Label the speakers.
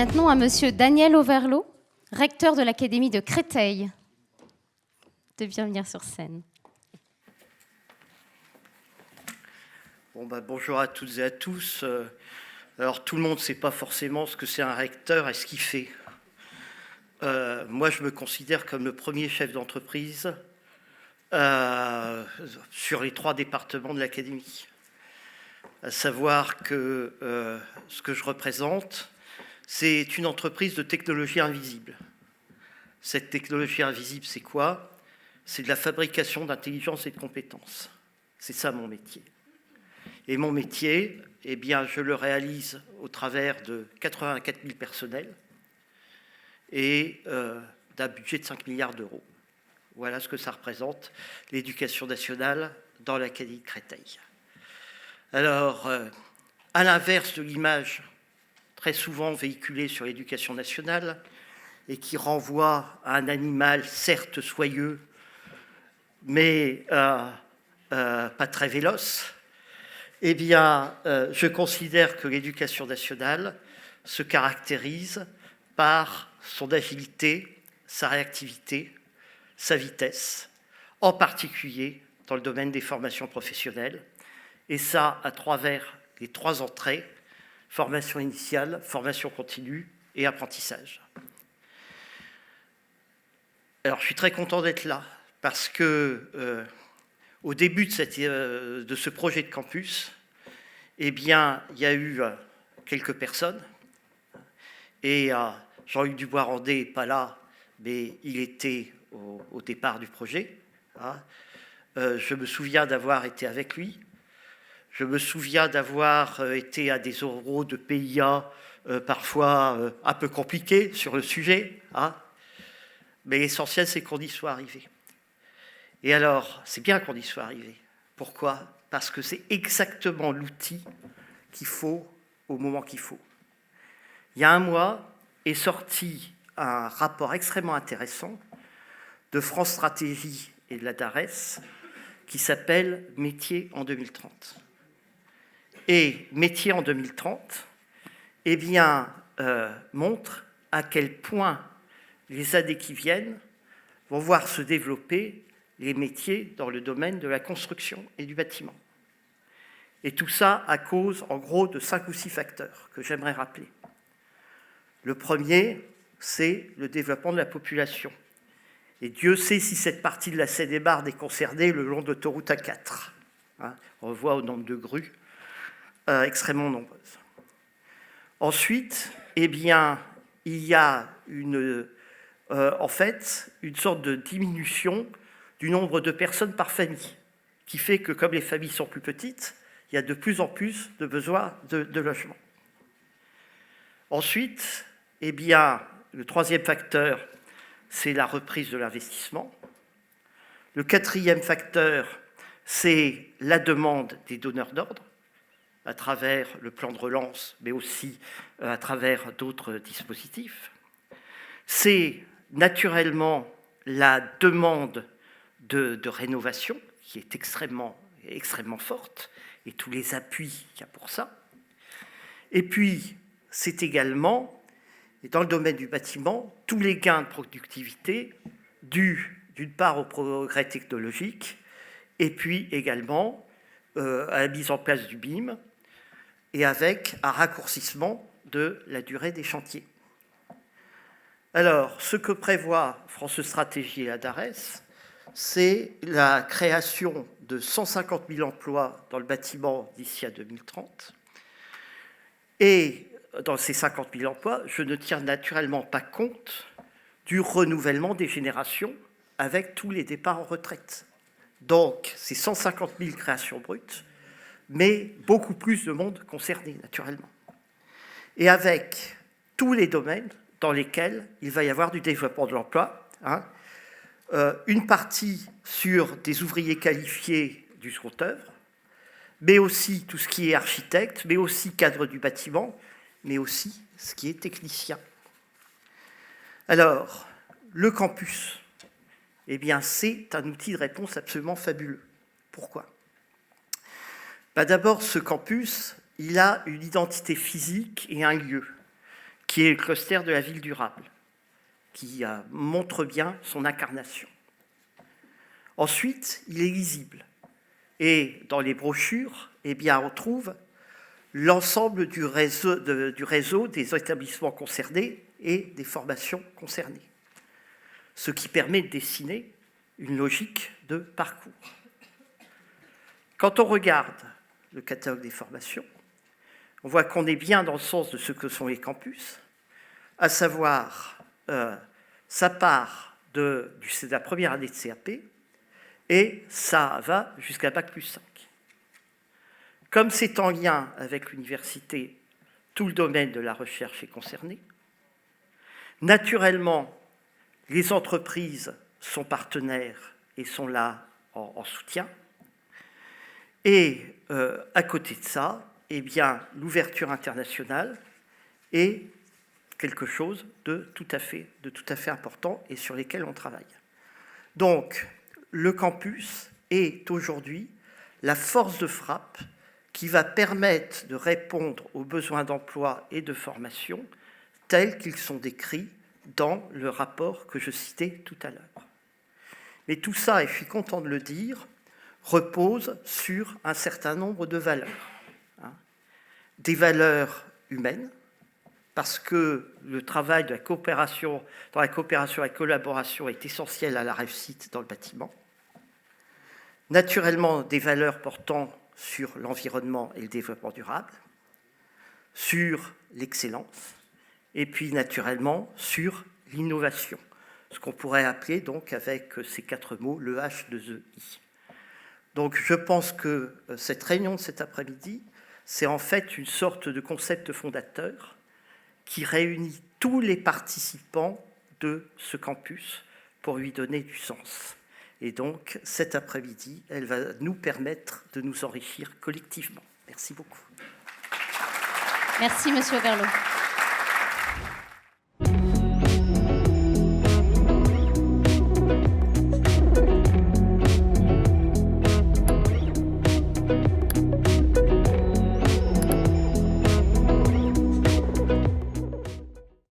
Speaker 1: maintenant à Monsieur Daniel Overlo, recteur de l'Académie de Créteil, de bien venir sur scène.
Speaker 2: Bonjour à toutes et à tous. Alors, tout le monde ne sait pas forcément ce que c'est un recteur et ce qu'il fait. Moi, je me considère comme le premier chef d'entreprise sur les 3 départements de l'Académie. À savoir que ce que je représente, c'est une entreprise de technologie invisible. Cette technologie invisible, c'est quoi? C'est de la fabrication d'intelligence et de compétences. C'est ça mon métier. Et mon métier, eh bien, je le réalise au travers de 84 000 personnels et d'un budget de 5 milliards d'euros. Voilà ce que ça représente, l'éducation nationale dans l'Académie de Créteil. Alors, à l'inverse de l'image très souvent véhiculée sur l'éducation nationale et qui renvoie à un animal certes soyeux, mais pas très véloce, eh bien, je considère que l'éducation nationale se caractérise par son agilité, sa réactivité, sa vitesse, en particulier dans le domaine des formations professionnelles, et ça à travers les 3 entrées, formation initiale, formation continue et apprentissage. Alors, je suis très content d'être là, parce que au début de ce projet de campus, eh bien, il y a eu quelques personnes, et Jean-Luc Dubois-Randé n'est pas là, mais il était au départ du projet. Je me souviens d'avoir été avec lui. Je me souviens d'avoir été à des oraux de PIA, parfois un peu compliqués sur le sujet. Mais l'essentiel, c'est qu'on y soit arrivé. Et alors, c'est bien qu'on y soit arrivé. Pourquoi? Parce que c'est exactement l'outil qu'il faut au moment qu'il faut. Il y a un mois est sorti un rapport extrêmement intéressant de France Stratégie et de la DARES qui s'appelle « Métiers en 2030 ». Et « Métiers en 2030 » eh bien, montre à quel point les années qui viennent vont voir se développer les métiers dans le domaine de la construction et du bâtiment. Et tout ça à cause, en gros, de 5 ou 6 facteurs que j'aimerais rappeler. Le premier, c'est le développement de la population. Et Dieu sait si cette partie de la Seine-et-Marne est concernée le long de l'autoroute A4. On voit au nombre de grues extrêmement nombreuses. Ensuite, eh bien, il y a en fait une sorte de diminution du nombre de personnes par famille, qui fait que comme les familles sont plus petites, il y a de plus en plus de besoins de logement. Ensuite, eh bien, le 3e facteur, c'est la reprise de l'investissement. Le 4e facteur, c'est la demande des donneurs d'ordre, à travers le plan de relance, mais aussi à travers d'autres dispositifs. C'est naturellement la demande de rénovation, qui est extrêmement forte, et tous les appuis qu'il y a pour ça. Et puis, c'est également, dans le domaine du bâtiment, tous les gains de productivité dus, d'une part, au progrès technologique, et puis également à la mise en place du BIM, et avec un raccourcissement de la durée des chantiers. Alors, ce que prévoit France Stratégie et la DARES, c'est la création de 150 000 emplois dans le bâtiment d'ici à 2030. Et dans ces 50 000 emplois, je ne tiens naturellement pas compte du renouvellement des générations avec tous les départs en retraite. Donc, c'est 150 000 créations brutes, mais beaucoup plus de monde concerné, naturellement. Et avec tous les domaines dans lesquels il va y avoir du développement de l'emploi, une partie sur des ouvriers qualifiés du second œuvre, mais aussi tout ce qui est architecte, mais aussi cadre du bâtiment, mais aussi ce qui est technicien. Alors, le campus, eh bien, c'est un outil de réponse absolument fabuleux. Pourquoi? D'abord, ce campus, il a une identité physique et un lieu qui est le cluster de la ville durable, qui montre bien son incarnation. Ensuite, il est lisible. Et dans les brochures, eh bien, on trouve l'ensemble du réseau des établissements concernés et des formations concernées, ce qui permet de dessiner une logique de parcours. Quand on regarde le catalogue des formations, on voit qu'on est bien dans le sens de ce que sont les campus, à savoir, ça part de la première année de CAP et ça va jusqu'à Bac+5. Comme c'est en lien avec l'université, tout le domaine de la recherche est concerné. Naturellement, les entreprises sont partenaires et sont là en soutien. Et à côté de ça, eh bien, l'ouverture internationale est quelque chose de tout à fait important et sur lesquels on travaille. Donc, le campus est aujourd'hui la force de frappe qui va permettre de répondre aux besoins d'emploi et de formation tels qu'ils sont décrits dans le rapport que je citais tout à l'heure. Mais tout ça, et je suis content de le dire, repose sur un certain nombre de valeurs. Des valeurs humaines, parce que le travail de la coopération, dans la coopération et la collaboration est essentiel à la réussite dans le bâtiment. Naturellement, des valeurs portant sur l'environnement et le développement durable, sur l'excellence, et puis naturellement sur l'innovation, ce qu'on pourrait appeler donc avec ces 4 mots le H2EI. Donc je pense que cette réunion de cet après-midi, c'est en fait une sorte de concept fondateur qui réunit tous les participants de ce campus pour lui donner du sens. Et donc, cet après-midi, elle va nous permettre de nous enrichir collectivement. Merci beaucoup.
Speaker 1: Merci, Monsieur Overlot.